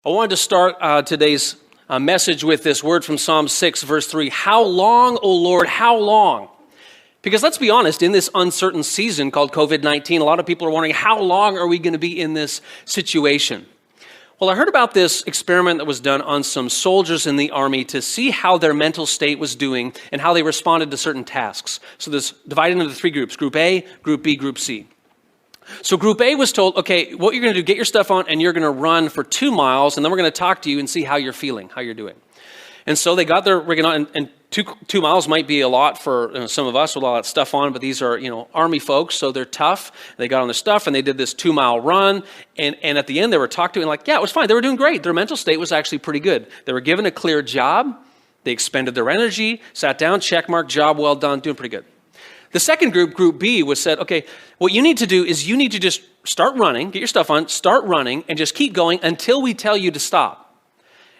I wanted to start today's message with this word from Psalm 6, verse 3. How long, O Lord, how long? Because let's be honest, in this uncertain season called COVID-19, a lot of people are wondering, how long are we going to be in this situation? Well, I heard about this experiment that was done on some soldiers in the army to see how their mental state was doing and how they responded to certain tasks. So this divided into three groups: Group A, Group B, Group C. So Group A was told, okay, what you're going to do, get your stuff on and you're going to run for 2 miles, and then we're going to talk to you and see how you're feeling, how you're doing. And so they got their rigging on, and two miles might be a lot for some of us with all that stuff on, but these are, Army folks, so they're tough. They got on their stuff and they did this 2-mile run, and at the end they were talked to and like, yeah, it was fine. They were doing great. Their mental state was actually pretty good. They were given a clear job. They expended their energy, sat down, check mark, job well done, doing pretty good. The second group, Group B, was said, okay, what you need to do is you need to just start running, get your stuff on, start running, and just keep going until we tell you to stop.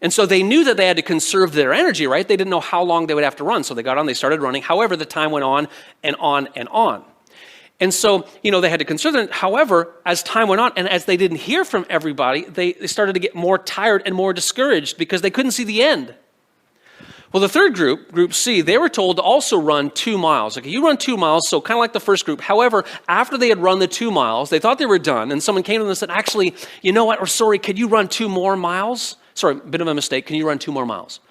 And so they knew that they had to conserve their energy, right? They didn't know how long they would have to run. So they got on, they started running. However, the time went on and on and on. And so, they had to conserve it. However, as time went on and as they didn't hear from everybody, they started to get more tired and more discouraged because they couldn't see the end. Well, the third group, Group C, they were told to also run 2 miles. Okay, you run 2 miles, so kind of like the first group. However, after they had run the 2 miles, they thought they were done, and someone came to them and said, actually, you know what, or sorry, could you run 2 more miles? Sorry, a bit of a mistake, can you run 2 more miles?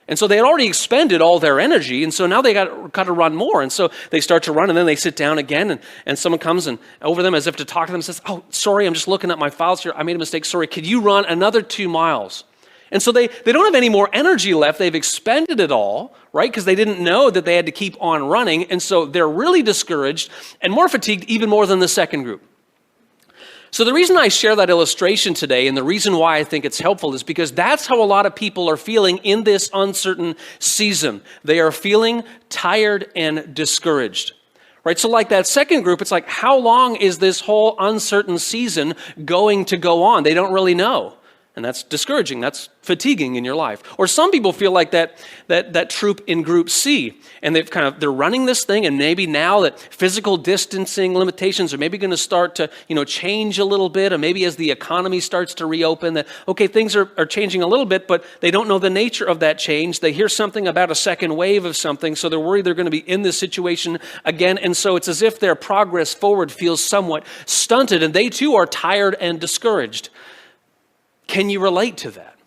And so they had already expended all their energy, and so now they got to run more. And so they start to run, and then they sit down again, and someone comes and over them as if to talk to them and says, oh, sorry, I'm just looking at my files here. I made a mistake. Sorry, could you run another 2 miles? And so they don't have any more energy left. They've expended it all, right? Because they didn't know that they had to keep on running. And so they're really discouraged and more fatigued, even more than the second group. So the reason I share that illustration today and the reason why I think it's helpful is because that's how a lot of people are feeling in this uncertain season. They are feeling tired and discouraged. Right? So like that second group, it's like, how long is this whole uncertain season going to go on? They don't really know. And that's discouraging. That's fatiguing in your life. Or some people feel like that troop in Group C, and they're running this thing, and maybe now that physical distancing limitations are maybe going to start to change a little bit, or maybe as the economy starts to reopen, that okay, things are changing a little bit, but they don't know the nature of that change. They hear something about a second wave of something, so they're worried they're going to be in this situation again, and so it's as if their progress forward feels somewhat stunted, and they too are tired and discouraged. Can you relate to that?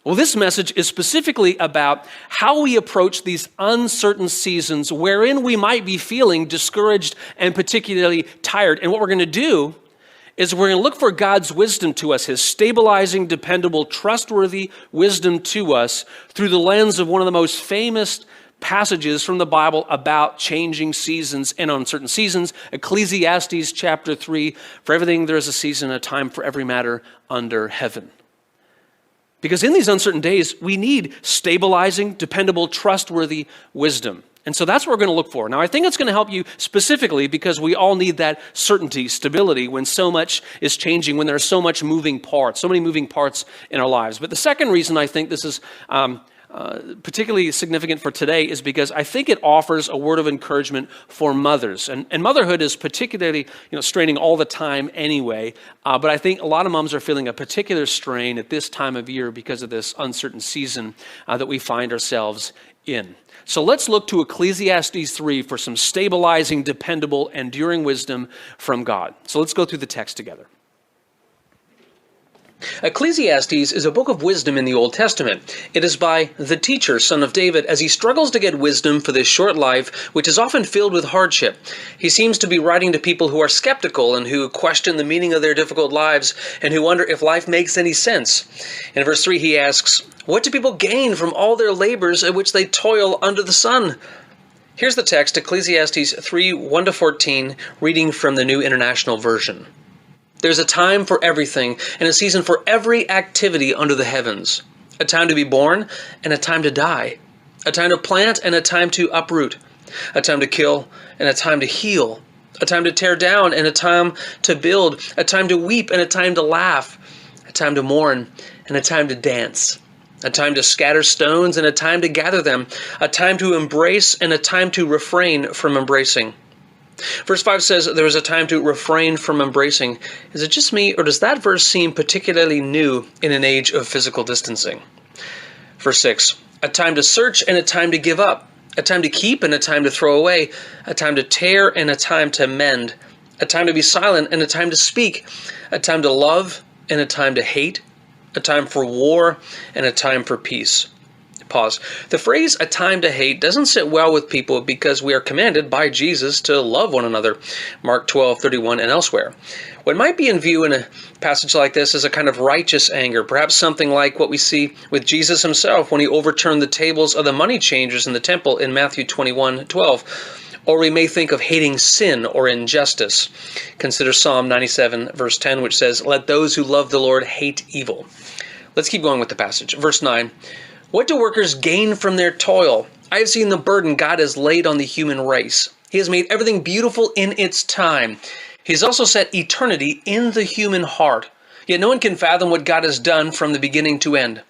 Well, this message is specifically about how we approach these uncertain seasons wherein we might be feeling discouraged and particularly tired. And what we're going to do is we're going to look for God's wisdom to us, his stabilizing, dependable, trustworthy wisdom to us through the lens of one of the most famous passages from the Bible about changing seasons and uncertain seasons. Ecclesiastes chapter 3, for everything there is a season, a time for every matter under heaven. Because in these uncertain days, we need stabilizing, dependable, trustworthy wisdom. And so that's what we're going to look for. Now, I think it's going to help you specifically because we all need that certainty, stability, when so much is changing, when there's so much moving parts, so many moving parts in our lives. But the second reason I think this is particularly significant for today is because I think it offers a word of encouragement for mothers. And motherhood is particularly straining all the time anyway, but I think a lot of moms are feeling a particular strain at this time of year because of this uncertain season that we find ourselves in. So let's look to Ecclesiastes 3 for some stabilizing, dependable, enduring wisdom from God. So let's go through the text together. Ecclesiastes is a book of wisdom in the Old Testament. It is by the teacher, son of David, as he struggles to get wisdom for this short life, which is often filled with hardship. He seems to be writing to people who are skeptical and who question the meaning of their difficult lives and who wonder if life makes any sense. In verse 3, he asks, "What do people gain from all their labors at which they toil under the sun?" Here's the text, Ecclesiastes 3, 1-14, reading from the New International Version. There's a time for everything and a season for every activity under the heavens. A time to be born and a time to die. A time to plant and a time to uproot. A time to kill and a time to heal. A time to tear down and a time to build. A time to weep and a time to laugh. A time to mourn and a time to dance. A time to scatter stones and a time to gather them. A time to embrace and a time to refrain from embracing. Verse 5 says there is a time to refrain from embracing. Is it just me, or does that verse seem particularly new in an age of physical distancing? Verse 6, a time to search and a time to give up, a time to keep and a time to throw away, a time to tear and a time to mend, a time to be silent and a time to speak, a time to love and a time to hate, a time for war and a time for peace. Pause. The phrase, a time to hate, doesn't sit well with people because we are commanded by Jesus to love one another. Mark 12:31 and elsewhere. What might be in view in a passage like this is a kind of righteous anger, perhaps something like what we see with Jesus himself when he overturned the tables of the money changers in the temple in Matthew 21:12. Or we may think of hating sin or injustice. Consider Psalm 97 verse 10, which says, let those who love the Lord hate evil. Let's keep going with the passage. Verse 9. What do workers gain from their toil? I have seen the burden God has laid on the human race. He has made everything beautiful in its time. He has also set eternity in the human heart. Yet no one can fathom what God has done from the beginning to end.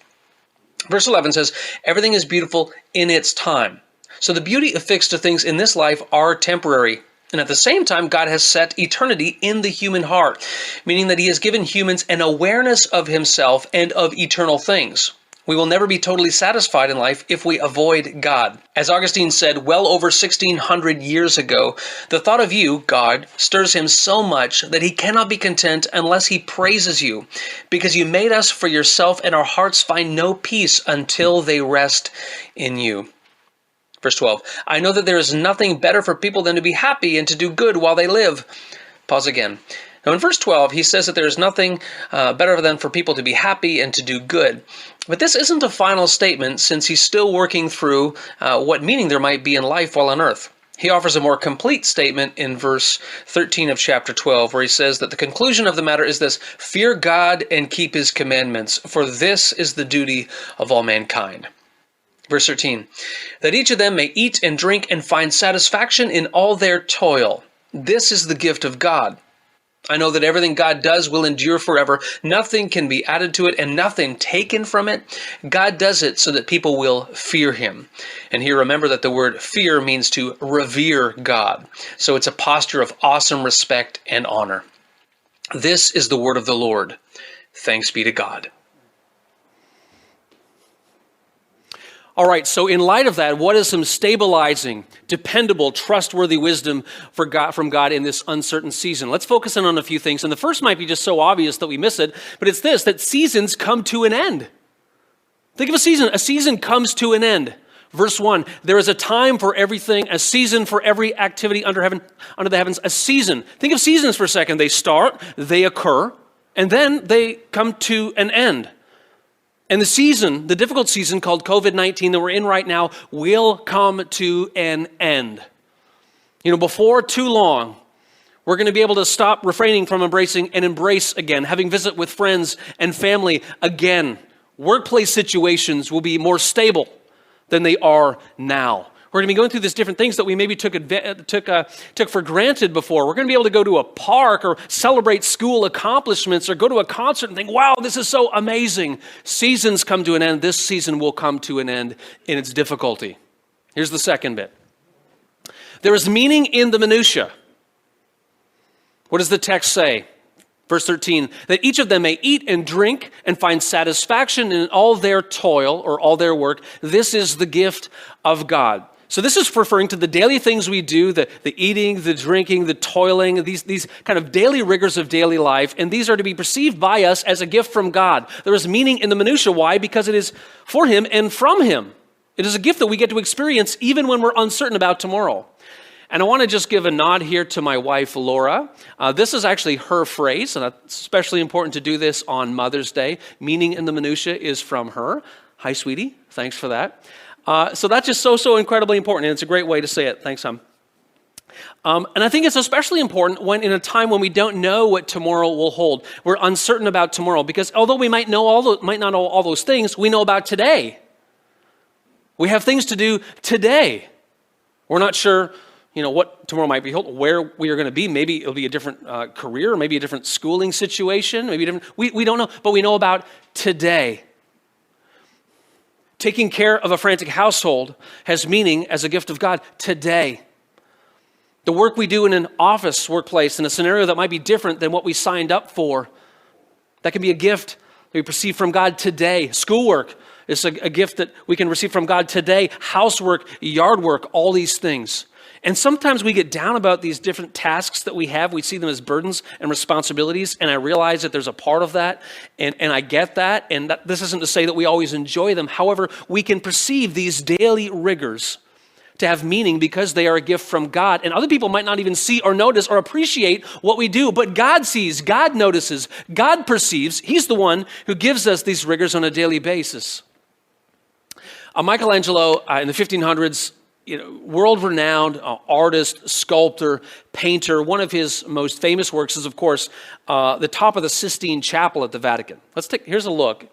Verse 11 says, everything is beautiful in its time. So the beauty affixed to things in this life are temporary. And at the same time, God has set eternity in the human heart, meaning that he has given humans an awareness of himself and of eternal things. We will never be totally satisfied in life if we avoid God. As Augustine said well over 1600 years ago, the thought of you, God, stirs him so much that he cannot be content unless he praises you, because you made us for yourself and our hearts find no peace until they rest in you. Verse 12, I know that there is nothing better for people than to be happy and to do good while they live. Pause again. Now in verse 12, he says that there is nothing better than for people to be happy and to do good. But this isn't a final statement, since he's still working through what meaning there might be in life while on earth. He offers a more complete statement in verse 13 of chapter 12, where he says that the conclusion of the matter is this: fear God and keep his commandments, for this is the duty of all mankind. Verse 13, that each of them may eat and drink and find satisfaction in all their toil. This is the gift of God. I know that everything God does will endure forever. Nothing can be added to it and nothing taken from it. God does it so that people will fear him. And here remember that the word fear means to revere God. So it's a posture of awesome respect and honor. This is the word of the Lord. Thanks be to God. All right, so in light of that, what is some stabilizing, dependable, trustworthy wisdom from God in this uncertain season? Let's focus in on a few things. And the first might be just so obvious that we miss it, but it's this, that seasons come to an end. Think of a season. A season comes to an end. Verse 1, there is a time for everything, a season for every activity under the heavens, a season. Think of seasons for a second. They start, they occur, and then they come to an end. And the season, the difficult season called COVID-19 that we're in right now, will come to an end. You know, before too long, we're going to be able to stop refraining from embracing and embrace again, having visit with friends and family again. Workplace situations will be more stable than they are now. We're going to be going through these different things that we maybe took for granted before. We're going to be able to go to a park or celebrate school accomplishments or go to a concert and think, wow, this is so amazing. Seasons come to an end. This season will come to an end in its difficulty. Here's the second bit. There is meaning in the minutia. What does the text say? Verse 13, that each of them may eat and drink and find satisfaction in all their toil or all their work. This is the gift of God. So this is referring to the daily things we do, the eating, the drinking, the toiling, these kind of daily rigors of daily life, and these are to be perceived by us as a gift from God. There is meaning in the minutia. Why? Because it is for him and from him. It is a gift that we get to experience even when we're uncertain about tomorrow. And I want to just give a nod here to my wife, Laura. This is actually her phrase, and it's especially important to do this on Mother's Day. Meaning in the minutia is from her. Hi, sweetie. Thanks for that. So that's just so incredibly important, and it's a great way to say it. Thanks, Hon. And I think it's especially important when in a time when we don't know what tomorrow will hold. We're uncertain about tomorrow because although we might not know all those things, we know about today. We have things to do today. We're not sure, what tomorrow might be, where we are going to be. Maybe it'll be a different career, maybe a different schooling situation, maybe different. We don't know, but we know about today. Taking care of a frantic household has meaning as a gift of God today. The work we do in an office workplace in a scenario that might be different than what we signed up for, that can be a gift that we receive from God today. Schoolwork is a gift that we can receive from God today. Housework, yard work, all these things. And sometimes we get down about these different tasks that we have. We see them as burdens and responsibilities, and I realize that there's a part of that, and I get that, and this isn't to say that we always enjoy them. However, we can perceive these daily rigors to have meaning because they are a gift from God, and other people might not even see or notice or appreciate what we do, but God sees, God notices, God perceives. He's the one who gives us these rigors on a daily basis. Michelangelo in the 1500s, world-renowned artist, sculptor, painter. One of his most famous works is, of course, the top of the Sistine Chapel at the Vatican. Here's a look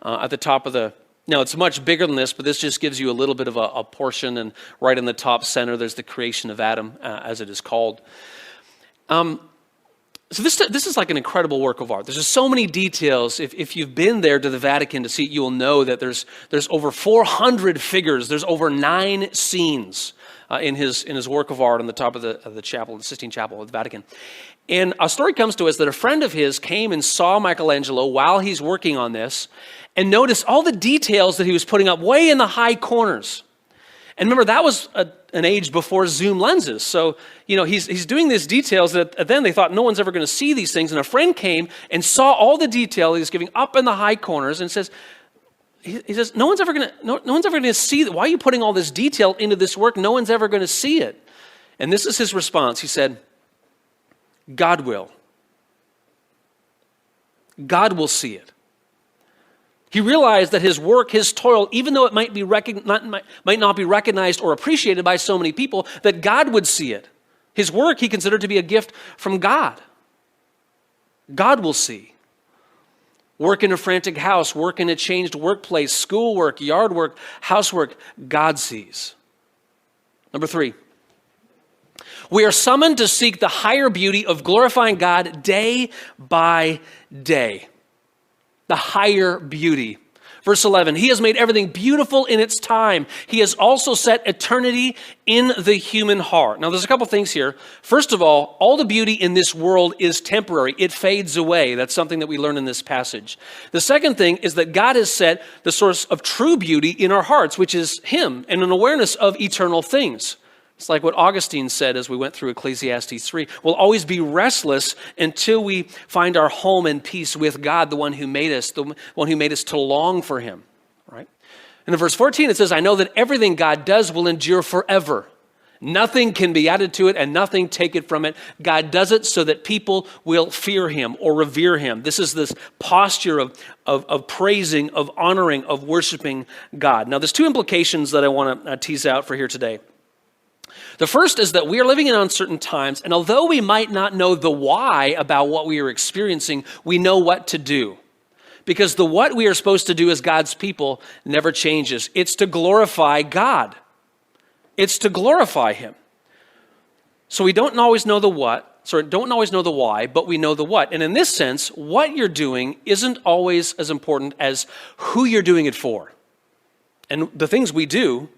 at the top of the. Now, it's much bigger than this, but this just gives you a little bit of a portion, and right in the top center, there's the creation of Adam, as it is called. So this is like an incredible work of art. There's just so many details. If you've been there to the Vatican to see it, you will know that there's over 400 figures. There's over 9 scenes in his work of art on the top of the chapel, the Sistine Chapel of the Vatican. And a story comes to us that a friend of his came and saw Michelangelo while he's working on this and noticed all the details that he was putting up way in the high corners. And remember, that was an age before zoom lenses. So, he's doing these details that then they thought no one's ever going to see these things. And a friend came and saw all the detail he's giving up in the high corners and says, no one's ever going to see that. Why are you putting all this detail into this work? No one's ever going to see it. And this is his response. He said, God will. God will see it. He realized that his work, his toil, even though it might not be recognized or appreciated by so many people, that God would see it. His work he considered to be a gift from God. God will see. Work in a frantic house, work in a changed workplace, schoolwork, yard work, housework, God sees. Number 3, we are summoned to seek the higher beauty of glorifying God day by day. The higher beauty. Verse 11, he has made everything beautiful in its time. He has also set eternity in the human heart. Now, there's a couple things here. First of all the beauty in this world is temporary. It fades away. That's something that we learn in this passage. The second thing is that God has set the source of true beauty in our hearts, which is him, and an awareness of eternal things. It's like what Augustine said as we went through Ecclesiastes 3. We'll always be restless until we find our home and peace with God, the one who made us, the one who made us to long for him. Right? And in verse 14 it says, I know that everything God does will endure forever. Nothing can be added to it and nothing taken from it. God does it so that people will fear him or revere him. This is this posture of praising, of honoring, of worshiping God. Now there's 2 implications that I want to tease out for here today. The first is that we are living in uncertain times, and although we might not know the why about what we are experiencing, we know what to do. Because the what we are supposed to do as God's people never changes. It's to glorify God. It's to glorify him. So we don't always know the don't always know the why, but we know the what. And in this sense, what you're doing isn't always as important as who you're doing it for. And the things we do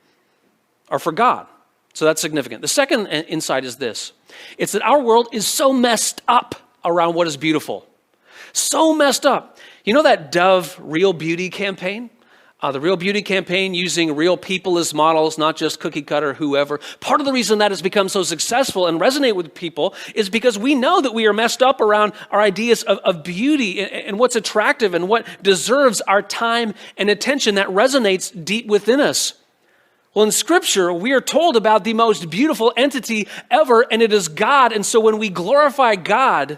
are for God. So that's significant. The second insight is this. It's that our world is so messed up around what is beautiful. So messed up. You know that Dove Real Beauty campaign? The Real Beauty campaign using real people as models, not just cookie cutter, whoever. Part of the reason that has become so successful and resonate with people is because we know that we are messed up around our ideas of beauty and what's attractive and what deserves our time and attention that resonates deep within us. Well, in Scripture, we are told about the most beautiful entity ever, and it is God. And so when we glorify God,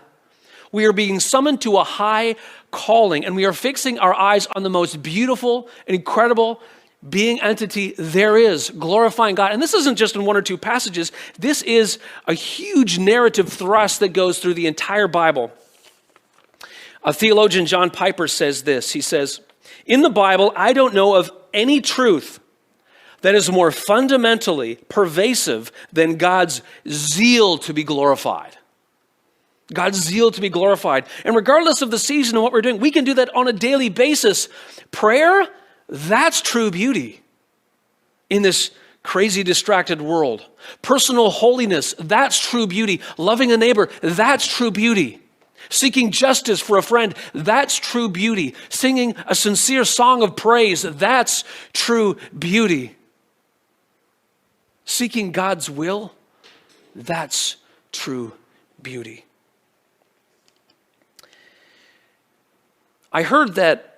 we are being summoned to a high calling, and we are fixing our eyes on the most beautiful and incredible being entity there is, glorifying God. And this isn't just in 1 or 2 passages. This is a huge narrative thrust that goes through the entire Bible. A theologian, John Piper, says this. He says, in the Bible, I don't know of any truth that is more fundamentally pervasive than God's zeal to be glorified. God's zeal to be glorified. And regardless of the season and what we're doing, we can do that on a daily basis. Prayer, that's true beauty in this crazy, distracted world. Personal holiness, that's true beauty. Loving a neighbor, that's true beauty. Seeking justice for a friend, that's true beauty. Singing a sincere song of praise, that's true beauty. Seeking God's will, that's true beauty. I heard that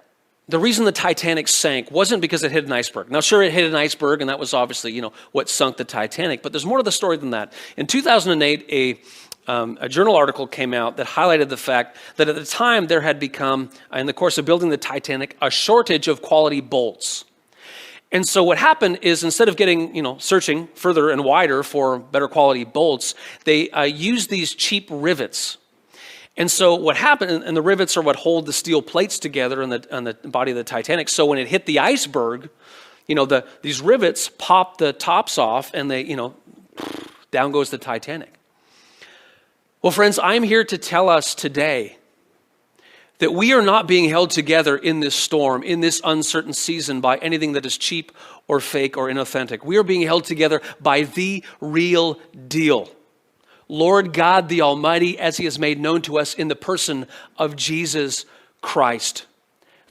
the reason the Titanic sank wasn't because it hit an iceberg. Now, sure, it hit an iceberg, and that was obviously, what sunk the Titanic, but there's more to the story than that. In 2008, a journal article came out that highlighted the fact that at the time there had become, in the course of building the Titanic, a shortage of quality bolts. And so what happened is instead of getting, searching further and wider for better quality bolts, they used these cheap rivets. And so what happened, and the rivets are what hold the steel plates together on the body of the Titanic. So when it hit the iceberg, these rivets popped the tops off and they, down goes the Titanic. Well, friends, I'm here to tell us today that we are not being held together in this storm, in this uncertain season by anything that is cheap or fake or inauthentic. We are being held together by the real deal. Lord God the Almighty, as he is made known to us in the person of Jesus Christ.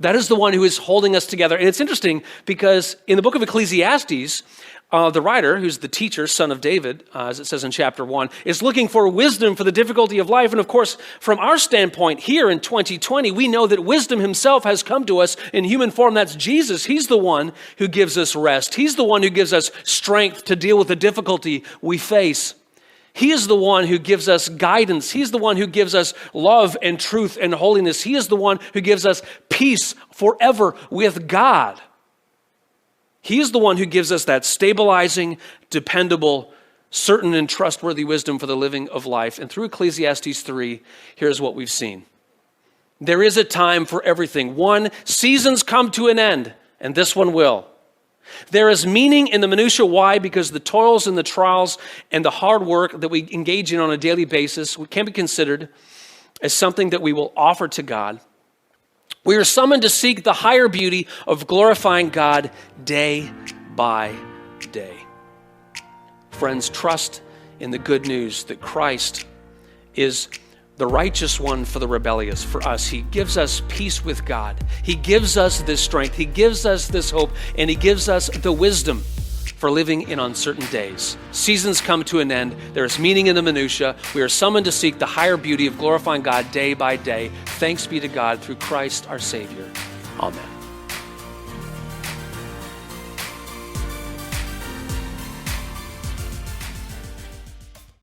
That is the one who is holding us together. And it's interesting because in the book of Ecclesiastes, the writer, who's the teacher, son of David, as it says in chapter 1, is looking for wisdom for the difficulty of life. And of course, from our standpoint here in 2020, we know that wisdom himself has come to us in human form. That's Jesus. He's the one who gives us rest. He's the one who gives us strength to deal with the difficulty we face. He is the one who gives us guidance. He's the one who gives us love and truth and holiness. He is the one who gives us peace forever with God. He is the one who gives us that stabilizing, dependable, certain and trustworthy wisdom for the living of life. And through Ecclesiastes 3, here's what we've seen. There is a time for everything. Seasons come to an end, and this one will. There is meaning in the minutiae. Why? Because the toils and the trials and the hard work that we engage in on a daily basis can be considered as something that we will offer to God. We are summoned to seek the higher beauty of glorifying God day by day. Friends, trust in the good news that Christ is the righteous one for the rebellious, for us. He gives us peace with God. He gives us this strength. He gives us this hope, and he gives us the wisdom for living in uncertain days. Seasons come to an end. There is meaning in the minutiae. We are summoned to seek the higher beauty of glorifying God day by day. Thanks be to God through Christ our Savior. Amen.